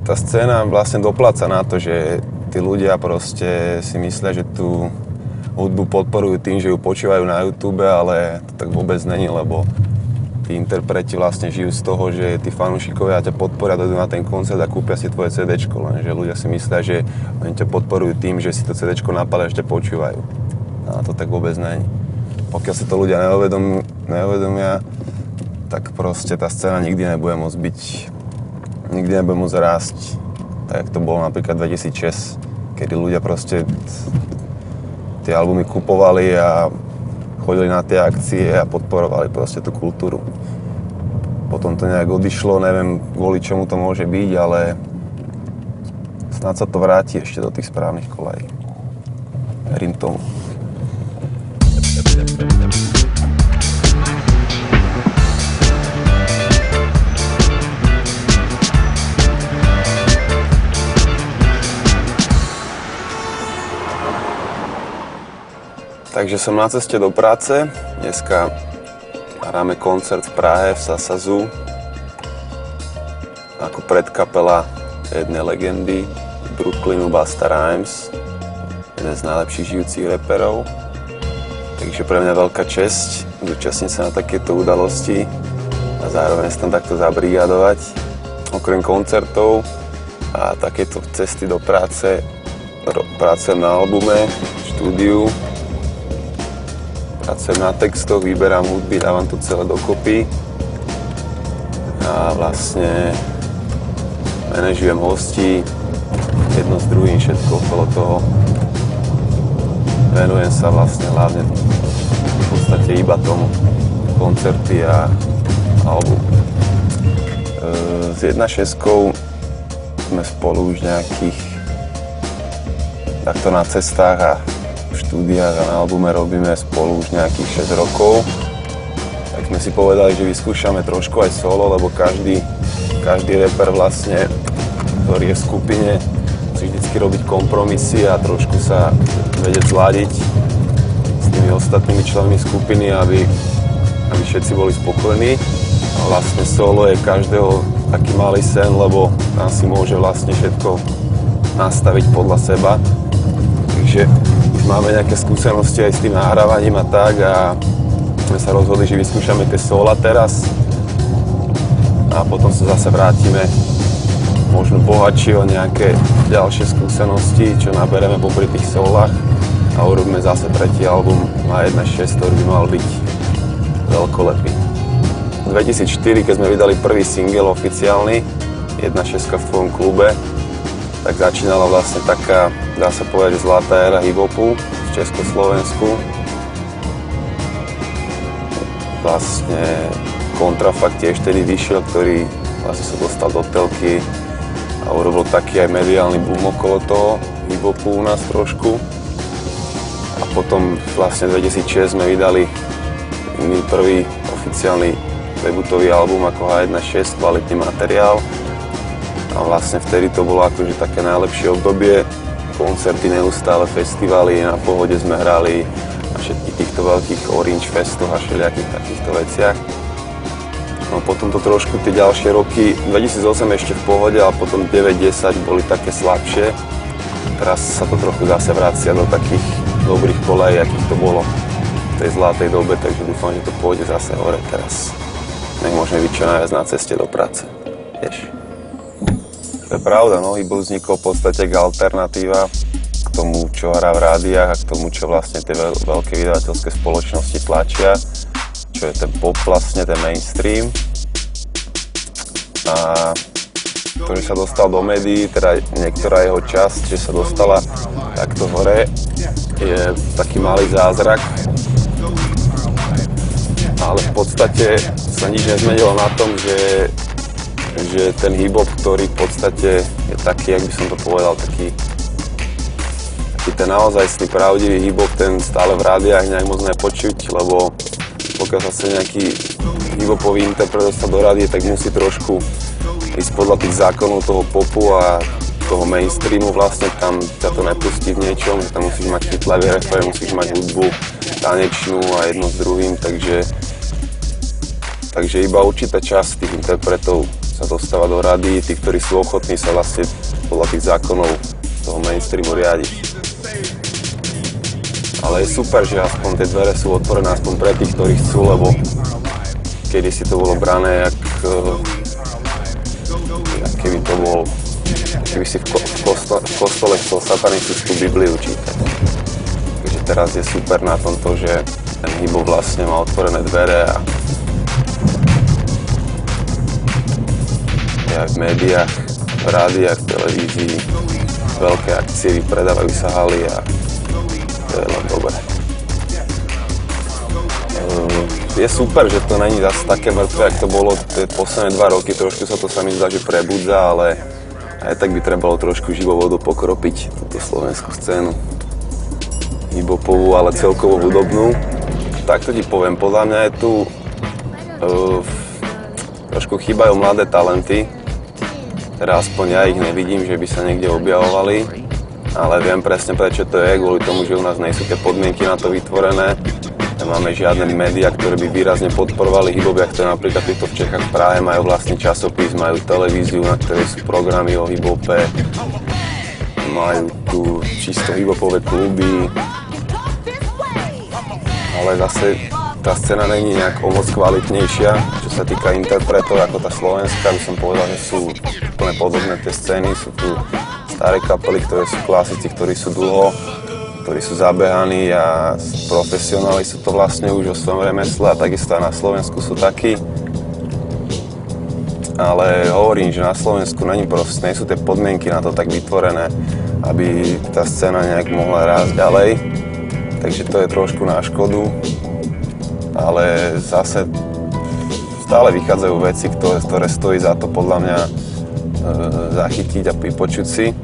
Tá scéna vlastne dopláca na to, že tí ľudia proste si myslia, že tú hudbu podporujú tým, že ju počúvajú na YouTube, ale to tak vôbec není, lebo tí interpreti vlastne žijú z toho, že tí fanúšikovia ťa podporia, dojdú na ten koncert a kúpia si tvoje CDčko, lenže ľudia si myslia, že oni ťa podporujú tým, že si to CDčko napalia, že ťa počúvajú. A to tak vôbec není. Pokiaľ si to ľudia neuvedomia, tak proste tá scéna nikdy nebude môcť byť, nikdy nebude môcť rásť, tak jak to bolo napríklad 2006, kedy ľudia proste tie albumy kupovali a chodili na tie akcie a podporovali proste tú kultúru. Potom to nejak odišlo, neviem kvôli čomu to môže byť, ale snáď sa to vráti ešte do tých správnych kolají. Verím tomu. Takže som na ceste do práce. Dneska hráme koncert v Prahe, v Sasazu. Ako predkapela jednej legendy Brooklynu, Busta Rhymes. Jeden z najlepších žijúcich reperov. Takže pre mňa veľká česť zúčastniť sa na takéto udalosti a zároveň sa tam takto zabrigadovať. Okrem koncertov a takéto cesty do práce, pracujem na albume, štúdiu. Pracujem na textoch, vyberám hudby, dávam to celé dokopy a vlastne manažujem hostí, jedno s druhým, všetko okolo toho. Venujem sa vlastne hlavne v podstate iba tomu, koncerty a album. S 1.6 sme spolu už nejakých takto na cestách a v štúdiách a na albume robíme spolu už nejakých 6 rokov. Tak sme si povedali, že vyskúšame trošku aj solo, lebo každý rapper vlastne, ktorý je v skupine, musí vždycky robiť kompromisy a trošku sa vedieť zladiť s tými ostatnými členmi skupiny, aby všetci boli spokojní. A vlastne solo je každého taký malý sen, lebo tam si môže vlastne všetko nastaviť podľa seba. Takže máme nejaké skúsenosti aj s tým nahrávaním a tak a sme sa rozhodli, že vyskúšame tie sola teraz a potom sa zase vrátime možno bohatšie o nejaké ďalšie skúsenosti, čo nabereme popri tých solách a urobíme zase tretí album na 1.6, ktorý by mal byť veľkolepý. V 2004, keď sme vydali prvý single oficiálny, 1.6 v tvojom klube, tak začínala vlastne taká, dá sa povedať, zlatá éra hip-hopu v Československu. Vlastne Kontrafakt tiež tedy vyšiel, ktorý vlastne sa dostal do telky a urobil taký aj mediálny boom okolo toho hip-hopu u nás trošku. A potom vlastne v 2006 sme vydali prvý oficiálny debutový album ako H1.6, kvalitný materiál. A vlastne vtedy to bolo akože také najlepšie obdobie. Koncerty neustále, festivaly, na Pohode sme hrali na všetkých týchto veľkých Orange Festoch a všelijakých takýchto veciach. No potom to trošku tie ďalšie roky, 2008 ešte v Pohode, ale potom 9-10 boli také slabšie. Teraz sa to trochu zase vracia do takých dobrých kolejí, akých to bolo v tej zlatej dobe, takže dúfam, že to pôjde zase hore teraz. Nech môžeme byť čo najviac na ceste do práce. Vieš. To je pravda, no, hip-hop vznikol v podstate ako alternatíva k tomu, čo hrá v rádiách a k tomu, čo vlastne tie veľké vydavateľské spoločnosti tlačia, čo je ten pop vlastne, ten mainstream. A to, že sa dostal do médií, teda niektorá jeho časť, že sa dostala takto hore, je taký malý zázrak. Ale v podstate sa nič nezmenilo na tom, že ten hip-hop, ktorý v podstate je taký, jak by som to povedal, taký ten naozajstný pravdivý hip-hop, ten stále v rádiách nejak moc nepočuť, lebo pokiaľ sa chce nejaký hip-hopový interpret dostať do rádie, tak musí trošku ísť podľa tých zákonov toho popu a toho mainstreamu vlastne, tam ťa to nepustí v niečom, že tam musíš mať chytlavý refrén, musíš mať hudbu tanečnú a jedno s druhým, takže iba určitá časť tých interpretov sa sa dostáva do rady, tí, ktorí sú ochotní sa vlastne podľa tých zákonov toho mainstreamu riadiť. Ale je super, že aspoň tie dvere sú otvorené aspoň pre tých, ktorí chcú, lebo kedysi to bolo brané, keby si v kostole chcel satanistickú Bibliu čítať. Takže teraz je super na tomto, že ten hip-hop vlastne má otvorené dvere a je aj v médiách, v rádiách, v televízii, veľké akcie, predávajú sa haly a to je len dobré. Je super, že to není zase také mŕtve, jak to bolo tie posledné 2 roky, trošku sa to sa mi zdá, že prebudza, ale aj tak by trebalo trošku živou vodu pokropiť túto slovenskú scénu. Hip-hopovú, ale celkovo hudobnú. Takto ti poviem, podľa mňa je tu trošku chýbajú mladé talenty, teda aspoň ja ich nevidím, že by sa niekde objavovali, ale viem presne prečo to je, kvôli tomu, že u nás nie sú tie podmienky na to vytvorené. Nemáme žiadne médiá, ktoré by výrazne podporovali hip-hop, jak to je napríklad týchto v Čechách v Prahe, majú vlastný časopis, majú televíziu, na ktorej sú programy o hip-hope, majú tu čisto hip-hopové kluby, ale zase tá scéna není nejak o moc kvalitnejšia, čo sa týka interpretov ako tá slovenská, by som povedal, že sú úplne podobné tie scény, sú tu staré kapely, ktoré sú klasici, ktorí sú dlho, ktorí sú zabehaní a profesionáli sú to vlastne už o svojom remesle a takisto aj na Slovensku sú takí. Ale hovorím, že na Slovensku nie sú tie podmienky na to tak vytvorené, aby tá scéna nejak mohla rásť ďalej. Takže to je trošku na škodu, ale zase stále vychádzajú veci, ktoré stojí za to podľa mňa zachytiť a vypočuť si.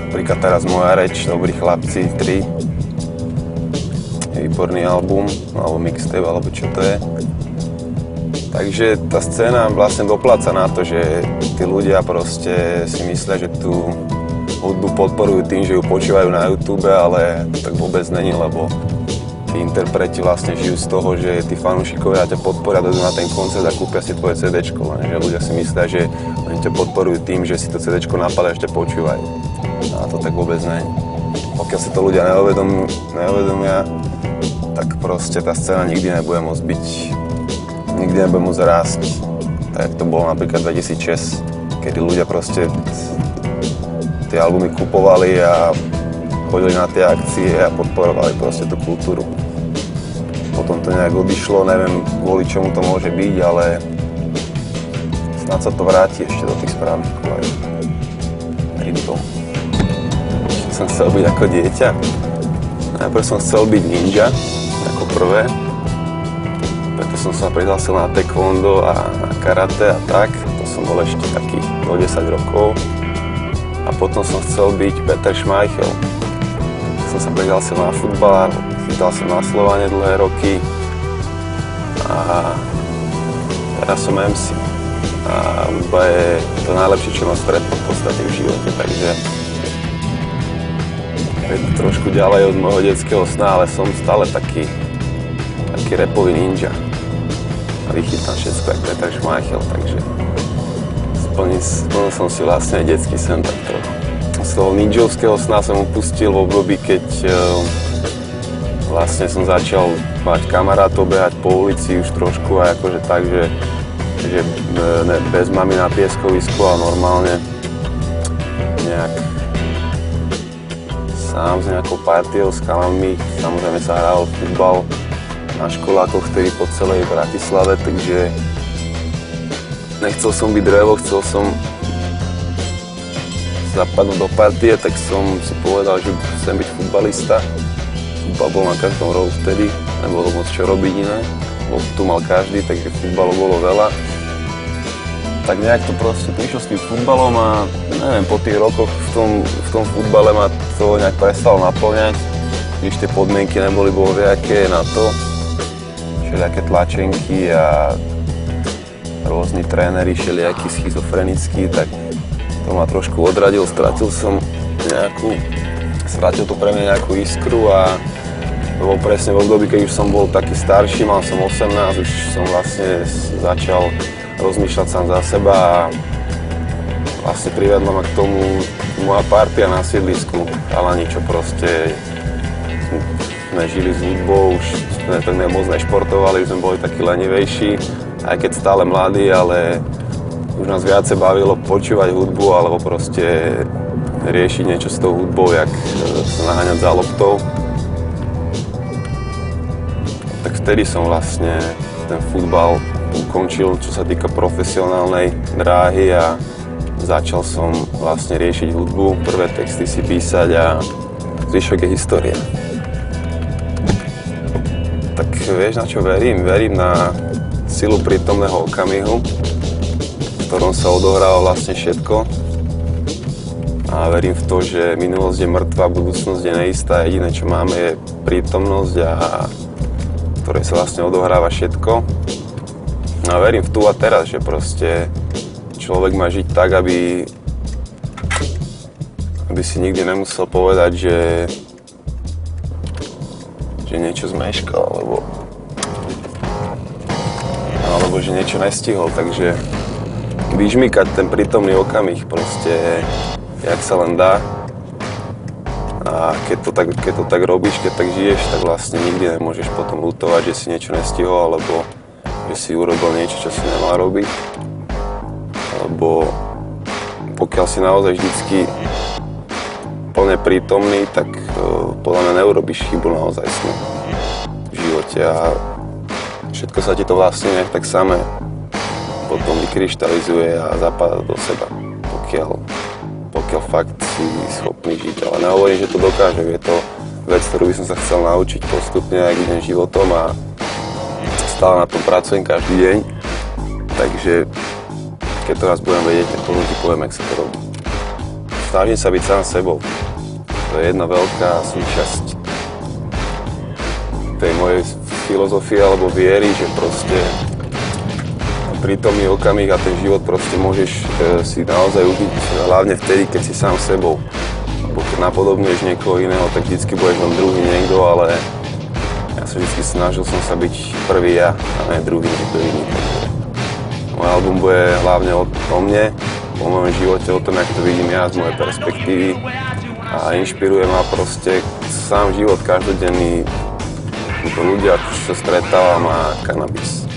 Napríklad teraz Moja reč, Dobrí chlapci 3, je výborný album, alebo mixtape, alebo čo to je. Takže tá scéna vlastne dopláca na to, že tí ľudia proste si myslia, že tú hudbu podporujú tým, že ju počúvajú na YouTube, ale to tak vôbec není, lebo tí interpreti vlastne žijú z toho, že tí fanúšikovia ťa podporia, dojdu na ten koncert a kúpia si tvoje CDčko, lenže ľudia si myslia, že oni ťa podporujú tým, že si to CDčko napalia a ešte počúvajú. A to tak vôbec není. Pokiaľ si to ľudia neuvedomia, tak proste tá scéna nikdy nebude môcť byť, nikdy nebude môcť rásť. Tak to bolo napríklad 2006, kedy ľudia proste tie albumy kupovali a chodili na tie akcie a podporovali proste tú kultúru. Potom to nejak odišlo, neviem kvôli čomu to môže byť, ale snad sa to vráti ešte do tých správnych kolejí. Verím tomu. Som chcel byť ako dieťa. Najprv som chcel byť ninja, ako prvé. Preto som sa prihlásil na taekwondo a na karate a tak. To som bol ešte takých do 10 rokov. A potom som chcel byť Peter Schmeichel. Som sa prihlásil na futbal, chytal som na Slovane dlhé roky. A teraz som MC. A hudba je to najlepšie, čo ma stretlo v podstate v živote, takže je to trošku ďalej od môjho detského sna, ale som stále taký rapový ninja. A vychytám všetko jak Peter Schmeichel, takže splnil som si vlastne aj detský sen tak trochu. Z toho ninjovského sna som upustil v období, keď vlastne som začal mať kamarátov, behať po ulici už trošku a akože tak, že bez mami na pieskovisku, ale normálne nejak sám s nejakou partiou, s kalammi. Samozrejme sa hral futbal na školákoch, vtedy po celej Bratislave, takže nechcel som byť drevo, chcel som zapadnúť do partie, tak som si povedal, že chcem byť futbalista. Futbal bol na každom rohu vtedy, nebolo moc čo robiť iné, lebo tu mal každý, takže futbalu bolo veľa. Tak nejak to proste prišlo s tým futbalom a neviem, po tých rokoch v tom futbale ma to nejak prestalo naplňať, když tie podmienky neboli bohviaké na to, všelijaké tlačenky a rôzni tréneri, všelijakí schizofrenickí, tak to ma trošku odradil, stratil to pre mňa nejakú iskru a To bol presne v období, keď už som bol taký starší, mal som 18, už som vlastne začal rozmýšľať sám za seba a vlastne privedla ma k tomu moja partia na sídlisku. Chalani, čo proste sme žili s hudbou, už sme tak moc nešportovali, už sme boli takí lenivejší, aj keď stále mladí, ale už nás viacej bavilo počúvať hudbu alebo proste riešiť niečo s tou hudbou, jak sa naháňať za loptou. Tak vtedy som vlastne ten futbal ukončil, čo sa týka profesionálnej dráhy a začal som vlastne riešiť hudbu, prvé texty si písať a zvyšok je história. Tak vieš, na čo verím? Verím na silu prítomného okamihu, v ktorom sa odohráva vlastne všetko. A verím v to, že minulosť je mŕtva, budúcnosť je neistá, jediné čo máme je prítomnosť, a v ktorej sa vlastne odohráva všetko. A verím v tu a teraz, že proste človek má žiť tak, aby si nikdy nemusel povedať, že niečo zmeškal, alebo že niečo nestihol, takže vyžmýkať ten prítomný okamih proste, jak sa len dá. A keď to tak robíš, keď tak žiješ, tak vlastne nikdy nemôžeš potom ľutovať, že si niečo nestihol, alebo že si urobil niečo, čo si nemal robiť. Lebo pokiaľ si naozaj vždycky plne prítomný, tak podľa mňa neurobíš chybu naozaj v živote a všetko sa ti to vlastne nejak tak samé potom vykryštalizuje a zapadá do seba, pokiaľ fakt si schopný žiť. Ale nehovorím, že to dokážem, je to vec, ktorú by som sa chcel naučiť postupne, ak idem životom a stále na tom pracujem každý deň, takže keď to raz budem vedieť, tak potom ti poviem, jak sa to robí. Snažím sa byť sám sebou. To je jedna veľká súčasť tej mojej filozofie alebo viery, že proste prítomný okamih a ten život proste môžeš si naozaj užiť hlavne vtedy, keď si sám sebou. Lebo keď napodobňuješ niekoho iného, tak vždycky budeš len druhý niekto, ale ja sa vždycky snažil som sa byť prvý ja a ne druhý niekto iný. Môj album bude hlavne o mne, o mojom živote, o tom, jak to vidím ja z mojej perspektívy a inšpiruje ma proste sám život každodenný, ľudia, čo stretávam a kanabis.